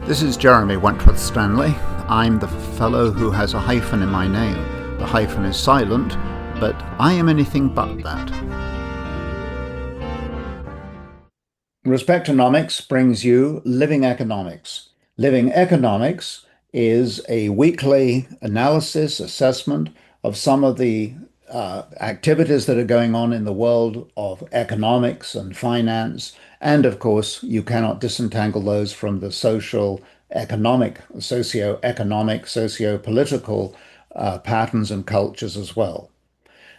This is Jeremy Wentworth-Stanley. I'm the fellow who has a hyphen in my name. The hyphen is silent, but I am anything but that. Respectonomics brings you Living Economics. Living Economics is a weekly analysis, assessment of some of the activities that are going on in the world of economics and finance. And of course, you cannot disentangle those from the social, economic, socio-economic, socio-political patterns and cultures as well.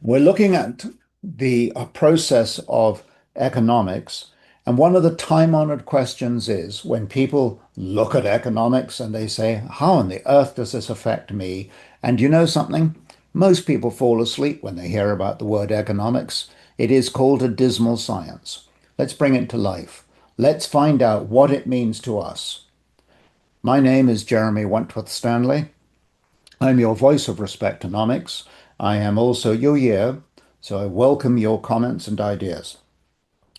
We're looking at the process of economics. And one of the time-honored questions is when people look at economics and they say, how on the earth does this affect me? And you know something? Most people fall asleep when they hear about the word economics. It is called a dismal science. Let's bring it to life. Let's find out what it means to us. My name is Jeremy Wentworth-Stanley. I'm your voice of Respectonomics. I am also your year, so I welcome your comments and ideas.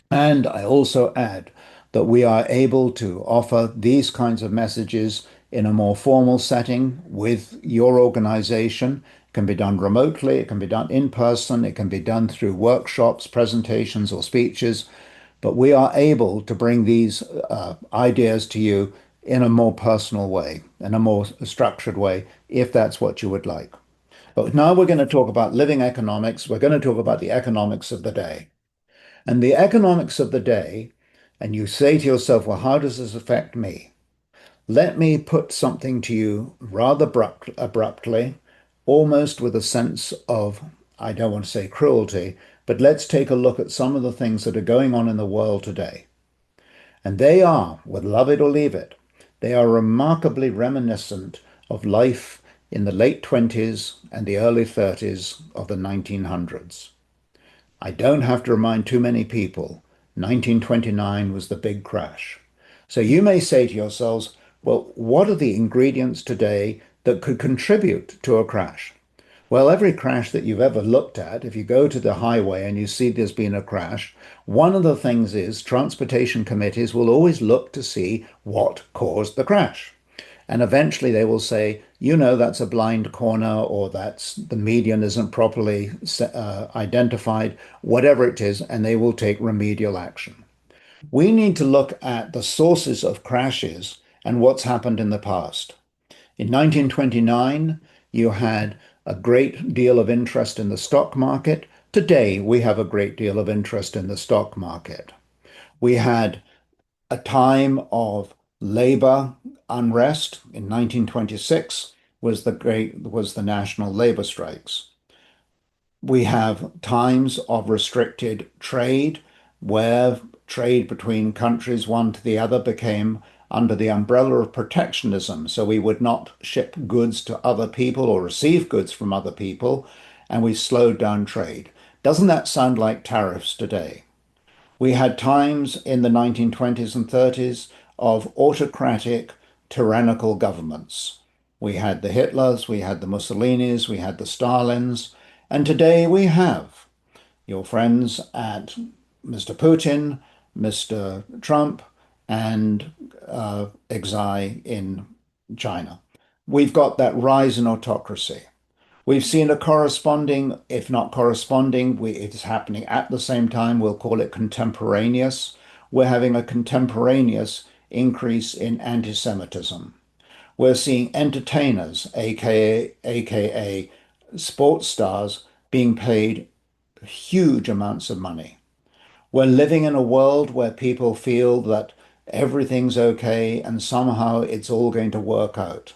And I also add that we are able to offer these kinds of messages in a more formal setting with your organization. It can be done remotely, it can be done in person, it can be done through workshops, presentations, or speeches. But we are able to bring these ideas to you in a more personal way, in a more structured way, if that's what you would like. But now we're going to talk about living economics. We're going to talk about the economics of the day. And the economics of the day, and you say to yourself, well, how does this affect me? Let me put something to you rather abruptly, almost with a sense of, I don't want to say cruelty, but let's take a look at some of the things that are going on in the world today. And they are, whether love it or leave it, they are remarkably reminiscent of life in the late 20s and the early 30s of the 1900s. I don't have to remind too many people, 1929 was the big crash. So you may say to yourselves, well, what are the ingredients today that could contribute to a crash? Well, every crash that you've ever looked at, if you go to the highway and you see there's been a crash, one of the things is transportation committees will always look to see what caused the crash. And eventually they will say, you know, that's a blind corner, or that's the median isn't properly identified, whatever it is, and they will take remedial action. We need to look at the sources of crashes and what's happened in the past. In 1929, you had a great deal of interest in the stock market. Today, we have a great deal of interest in the stock market. We had a time of labor unrest. In 1926 was the national labor strikes. We have times of restricted trade where trade between countries, one to the other, became under the umbrella of protectionism. So we would not ship goods to other people or receive goods from other people, and we slowed down trade. Doesn't that sound like tariffs today? We had times in the 1920s and 30s of autocratic, tyrannical governments. We had the Hitlers, we had the Mussolinis, we had the Stalins, and today we have your friends at Mr. Putin, Mr. Trump, and Xi in China. We've got that rise in autocracy. We've seen a corresponding, if not corresponding, it is happening at the same time. We'll call it contemporaneous. We're having a contemporaneous increase in anti-Semitism. We're seeing entertainers, aka sports stars, being paid huge amounts of money. We're living in a world where people feel that everything's okay and somehow it's all going to work out.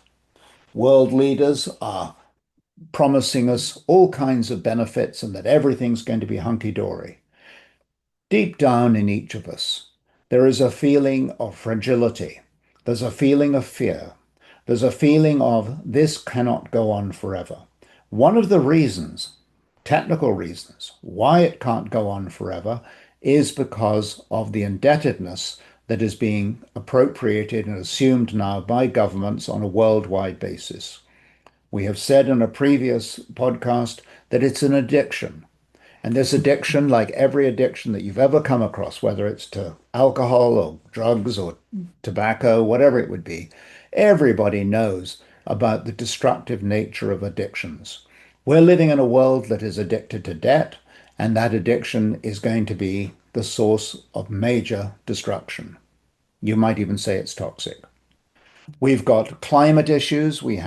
World leaders are promising us all kinds of benefits and that everything's going to be hunky-dory. Deep down in each of us, there is a feeling of fragility. There's a feeling of fear. There's a feeling of this cannot go on forever. One of the reasons, technical reasons, why it can't go on forever is because of the indebtedness that is being appropriated and assumed now by governments on a worldwide basis. We have said in a previous podcast that it's an addiction. And this addiction, like every addiction that you've ever come across, whether it's to alcohol or drugs or tobacco, whatever it would be, everybody knows about the destructive nature of addictions. We're living in a world that is addicted to debt, and that addiction is going to be the source of major destruction. You might even say it's toxic. We've got climate issues. We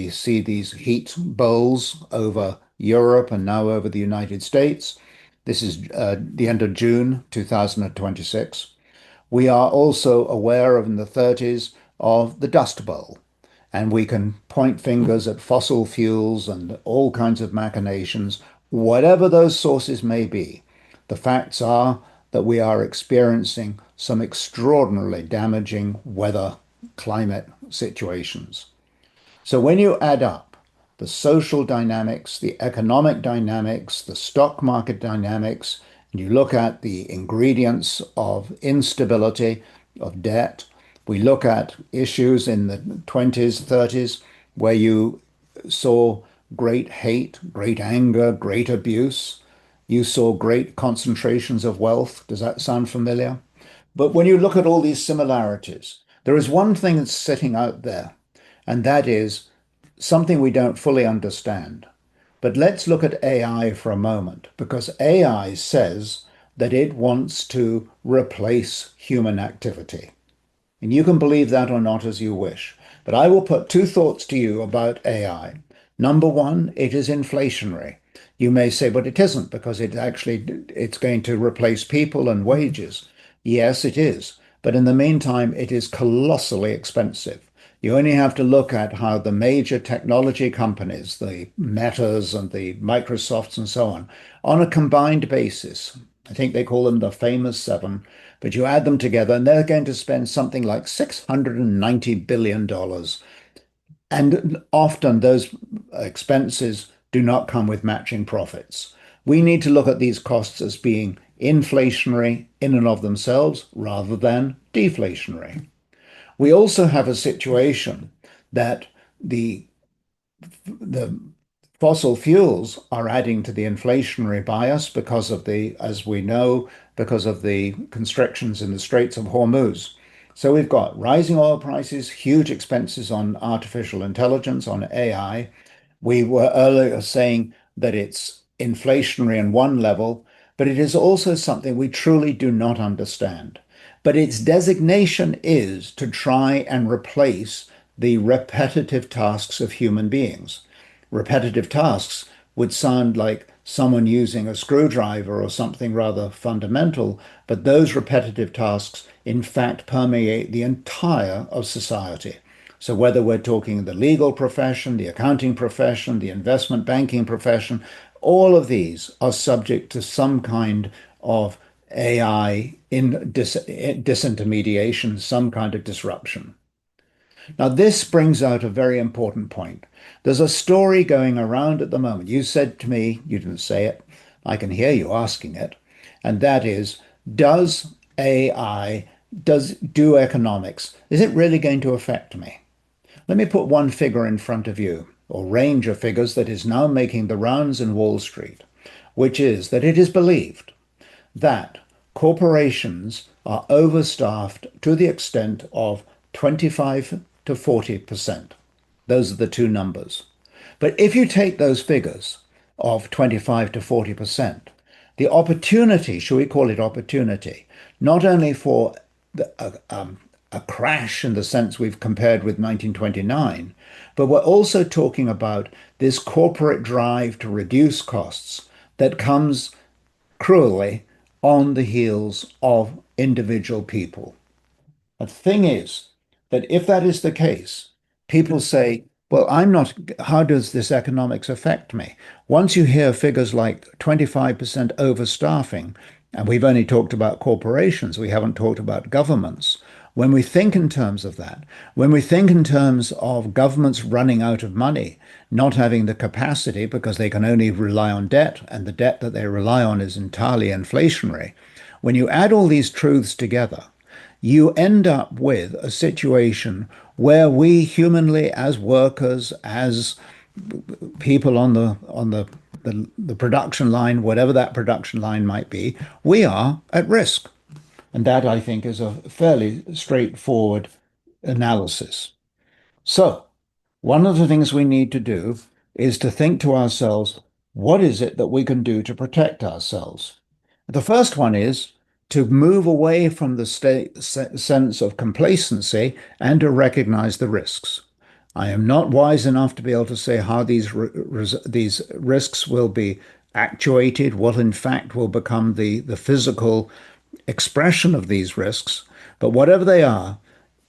see these heat bowls over Europe and now over the United States. This is the end of June 2026. We are also aware of in the 30s of the Dust Bowl, and we can point fingers at fossil fuels and all kinds of machinations, whatever those sources may be. The facts are that we are experiencing some extraordinarily damaging weather climate situations. So when you add up the social dynamics, the economic dynamics, the stock market dynamics, and you look at the ingredients of instability, of debt, we look at issues in the 20s, 30s, where you saw great hate, great anger, great abuse. You saw great concentrations of wealth. Does that sound familiar? But when you look at all these similarities, there is one thing that's sitting out there, and that is something we don't fully understand. But let's look at AI for a moment, because AI says that it wants to replace human activity. And you can believe that or not as you wish. But I will put two thoughts to you about AI. Number one, it is inflationary. You may say, but it isn't because it's going to replace people and wages. Yes, it is. But in the meantime, it is colossally expensive. You only have to look at how the major technology companies, the Metas and the Microsofts and so on a combined basis, I think they call them the famous seven, but you add them together and they're going to spend something like $690 billion. And often those expenses do not come with matching profits. We need to look at these costs as being inflationary in and of themselves rather than deflationary. We also have a situation that the the fossil fuels are adding to the inflationary bias because of the, as we know, because of the constrictions in the Straits of Hormuz. So we've got rising oil prices, huge expenses on artificial intelligence, on AI. We were earlier saying that it's inflationary on one level, but it is also something we truly do not understand. But its designation is to try and replace the repetitive tasks of human beings. Repetitive tasks would sound like someone using a screwdriver or something rather fundamental, but those repetitive tasks, in fact, permeate the entire of society. So whether we're talking the legal profession, the accounting profession, the investment banking profession, all of these are subject to some kind of AI in disintermediation, some kind of disruption. Now, this brings out a very important point. There's a story going around at the moment. You said to me, you didn't say it, I can hear you asking it, and that is, does AI, do economics, is it really going to affect me? Let me put one figure in front of you, or range of figures that is now making the rounds in Wall Street, which is that it is believed that corporations are overstaffed to the extent of 25 to 40%. Those are the two numbers. But if you take those figures of 25 to 40%, the opportunity, shall we call it opportunity, not only for a crash in the sense we've compared with 1929, but we're also talking about this corporate drive to reduce costs that comes cruelly on the heels of individual people. The thing is that if that is the case, people say, well, I'm not, how does this economics affect me? Once you hear figures like 25% overstaffing, and we've only talked about corporations, we haven't talked about governments. When we think in terms of that, when we think in terms of governments running out of money, not having the capacity because they can only rely on debt, and the debt that they rely on is entirely inflationary, when you add all these truths together, you end up with a situation where we humanly, as workers, as people on the the production line, whatever that production line might be, we are at risk. And that, I think, is a fairly straightforward analysis. So, one of the things we need to do is to think to ourselves, what is it that we can do to protect ourselves? The first one is to move away from the sense of complacency and to recognize the risks. I am not wise enough to be able to say how these risks will be actuated, what in fact will become the physical expression of these risks, but whatever they are,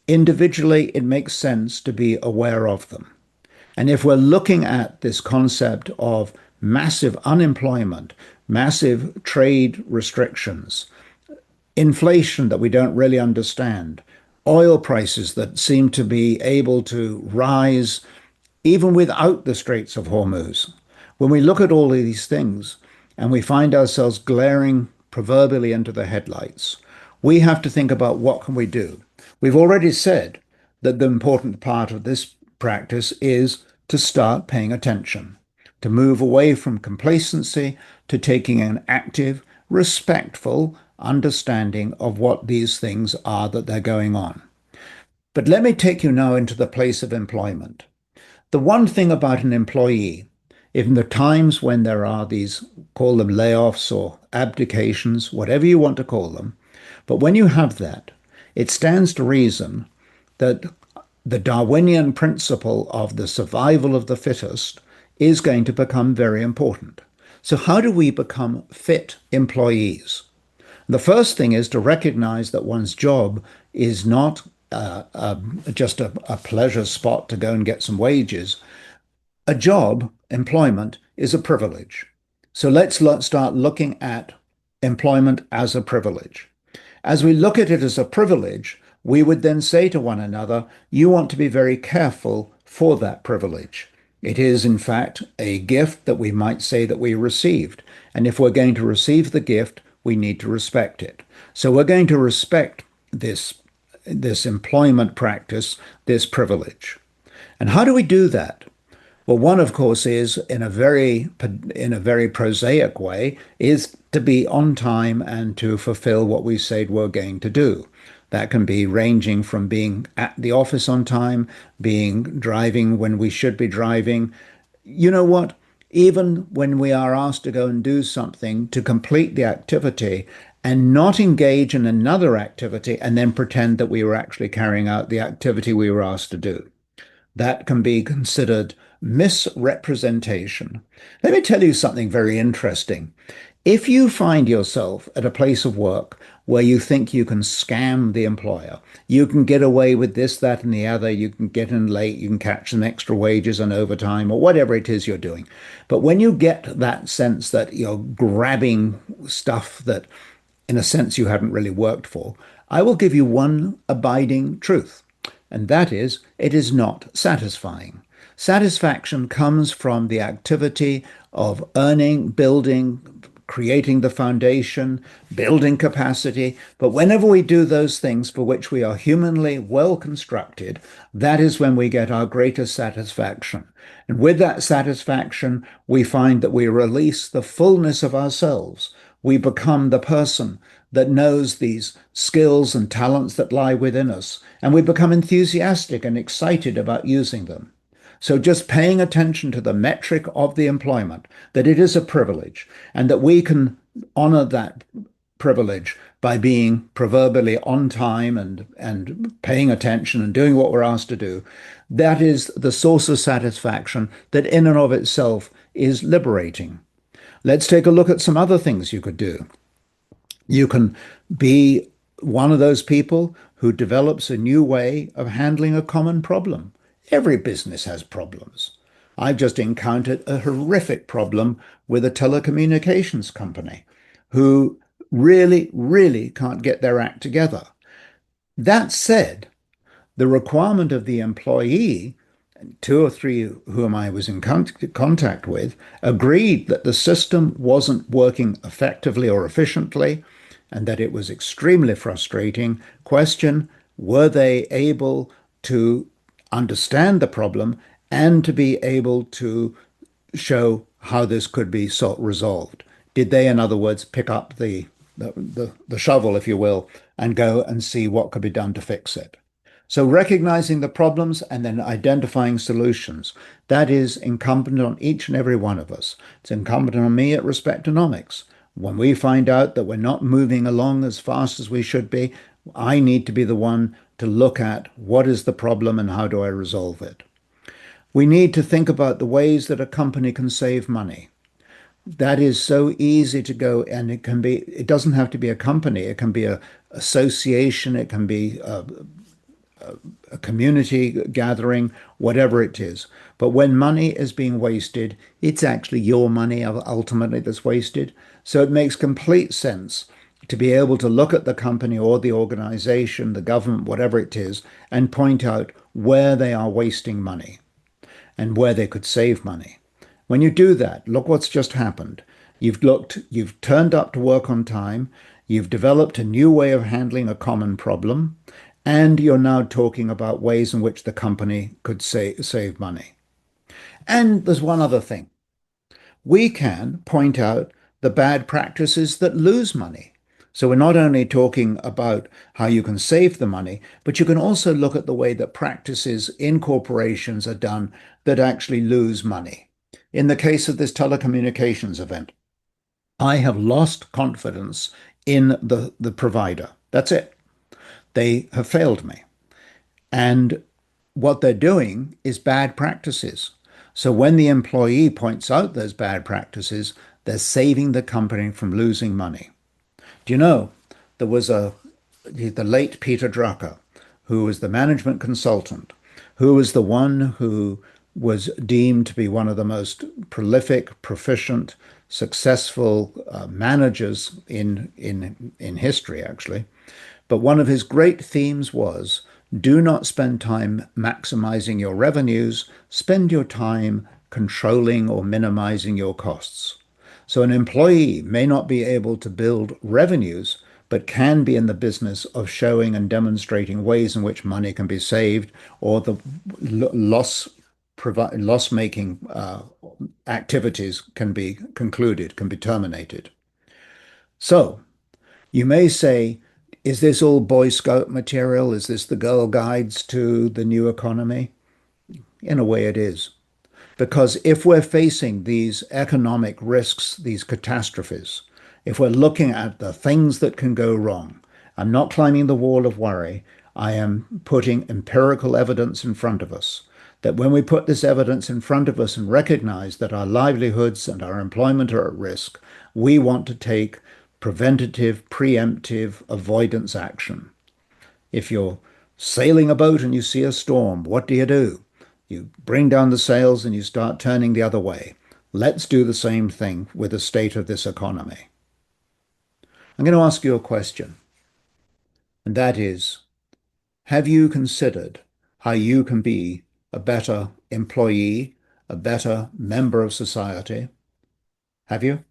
individually, it makes sense to be aware of them. And if we're looking at this concept of massive unemployment, massive trade restrictions, inflation that we don't really understand, oil prices that seem to be able to rise even without the Straits of Hormuz. When we look at all of these things and we find ourselves glaring proverbially into the headlights, we have to think about what can we do. We've already said that the important part of this practice is to start paying attention, to move away from complacency to taking an active, respectful understanding of what these things are that they're going on. But let me take you now into the place of employment. The one thing about an employee, in the times when there are these, call them layoffs or abdications, whatever you want to call them, but when you have that, it stands to reason that the Darwinian principle of the survival of the fittest is going to become very important. So how do we become fit employees? The first thing is to recognize that one's job is not just a pleasure spot to go and get some wages. A job, employment, is a privilege. So let's start looking at employment as a privilege. As we look at it as a privilege, we would then say to one another, you want to be very careful for that privilege. It is, in fact, a gift that we might say that we received. And if we're going to receive the gift, we need to respect it. So we're going to respect this employment practice, this privilege. And how do we do that? Well, one, of course, is in a very prosaic way, is to be on time and to fulfill what we said we're going to do. That can be ranging from being at the office on time, driving when we should be driving. You know what? Even when we are asked to go and do something, to complete the activity and not engage in another activity and then pretend that we were actually carrying out the activity we were asked to do. That can be considered misrepresentation. Let me tell you something very interesting. If you find yourself at a place of work where you think you can scam the employer, you can get away with this, that, and the other, you can get in late, you can catch some extra wages and overtime, or whatever it is you're doing. But when you get that sense that you're grabbing stuff that, in a sense, you haven't really worked for, I will give you one abiding truth, and that is, it is not satisfying. Satisfaction comes from the activity of earning, building, creating the foundation, building capacity. But whenever we do those things for which we are humanly well constructed, that is when we get our greatest satisfaction. And with that satisfaction, we find that we release the fullness of ourselves. We become the person that knows these skills and talents that lie within us, and we become enthusiastic and excited about using them. So just paying attention to the metric of the employment, that it is a privilege, and that we can honor that privilege by being proverbially on time and paying attention and doing what we're asked to do. That is the source of satisfaction that in and of itself is liberating. Let's take a look at some other things you could do. You can be one of those people who develops a new way of handling a common problem. Every business has problems. I've just encountered a horrific problem with a telecommunications company who really, really can't get their act together. That said, the requirement of the employee, two or three whom I was in contact with, agreed that the system wasn't working effectively or efficiently and that it was extremely frustrating. Question, were they able to understand the problem and to be able to show how this could be resolved? Did they, in other words, pick up the shovel, if you will, and go and see what could be done to fix it? So recognizing the problems and then identifying solutions, that is incumbent on each and every one of us. It's incumbent on me at Respectonomics. When we find out that we're not moving along as fast as we should be, I need to be the one to look at what is the problem and how do I resolve it. We need to think about the ways that a company can save money. That is so easy to go, and it doesn't have to be a company. It can be a association, it can be a community gathering, whatever it is. But when money is being wasted, it's actually your money ultimately that's wasted. So it makes complete sense to be able to look at the company or the organization, the government, whatever it is, and point out where they are wasting money and where they could save money. When you do that, look what's just happened. You've turned up to work on time, you've developed a new way of handling a common problem, and you're now talking about ways in which the company could save money. And there's one other thing. We can point out the bad practices that lose money. So we're not only talking about how you can save the money, but you can also look at the way that practices in corporations are done that actually lose money. In the case of this telecommunications event, I have lost confidence in the provider. That's it. They have failed me. And what they're doing is bad practices. So when the employee points out those bad practices, they're saving the company from losing money. Do you know, there was the late Peter Drucker, who was the management consultant, who was the one who was deemed to be one of the most prolific, proficient, successful managers in history, actually. But one of his great themes was do not spend time maximizing your revenues, spend your time controlling or minimizing your costs. So an employee may not be able to build revenues, but can be in the business of showing and demonstrating ways in which money can be saved or the loss making activities can be concluded, can be terminated. So you may say, is this all Boy Scout material? Is this the Girl Guides to the new economy? In a way, it is. Because if we're facing these economic risks, these catastrophes, if we're looking at the things that can go wrong, I'm not climbing the wall of worry. I am putting empirical evidence in front of us. That when we put this evidence in front of us and recognize that our livelihoods and our employment are at risk, we want to take preventative, preemptive avoidance action. If you're sailing a boat and you see a storm, what do? You bring down the sails and you start turning the other way. Let's do the same thing with the state of this economy. I'm going to ask you a question, and that is, have you considered how you can be a better employee, a better member of society? Have you?